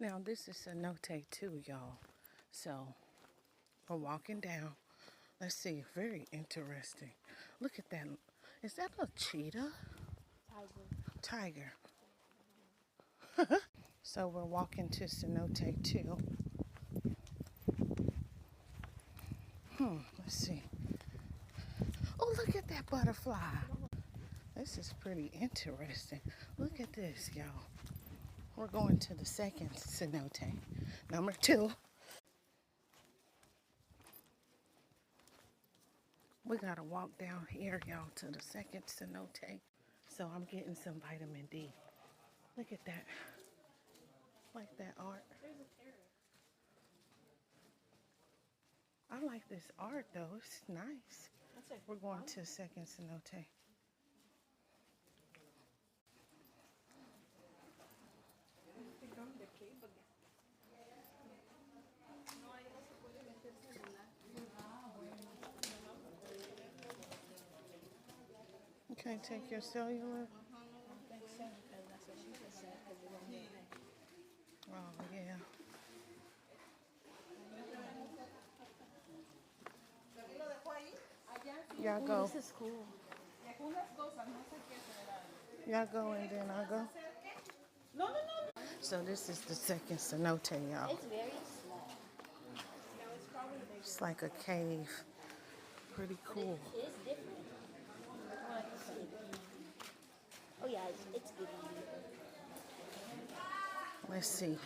Now this is Cenote too, y'all. So we're walking down. Let's see, very interesting. Look at that. Is that a cheetah? Tiger. So we're walking to Cenote too. Let's see. Oh, look at that butterfly. This is pretty interesting. Look at this, y'all. We're going to the second cenote. Number 2. We gotta walk down here, y'all, to the second cenote. So I'm getting some vitamin D. Look at that. Like that art. I like this art though. It's nice. We're going to second cenote. You can't take your cellular? Oh, yeah. Y'all go. This is cool. Y'all go and then I'll go. So this is the second cenote, y'all. It's very small. It's like a cave. Pretty cool. It is different. Oh yeah, it's good. Let's see.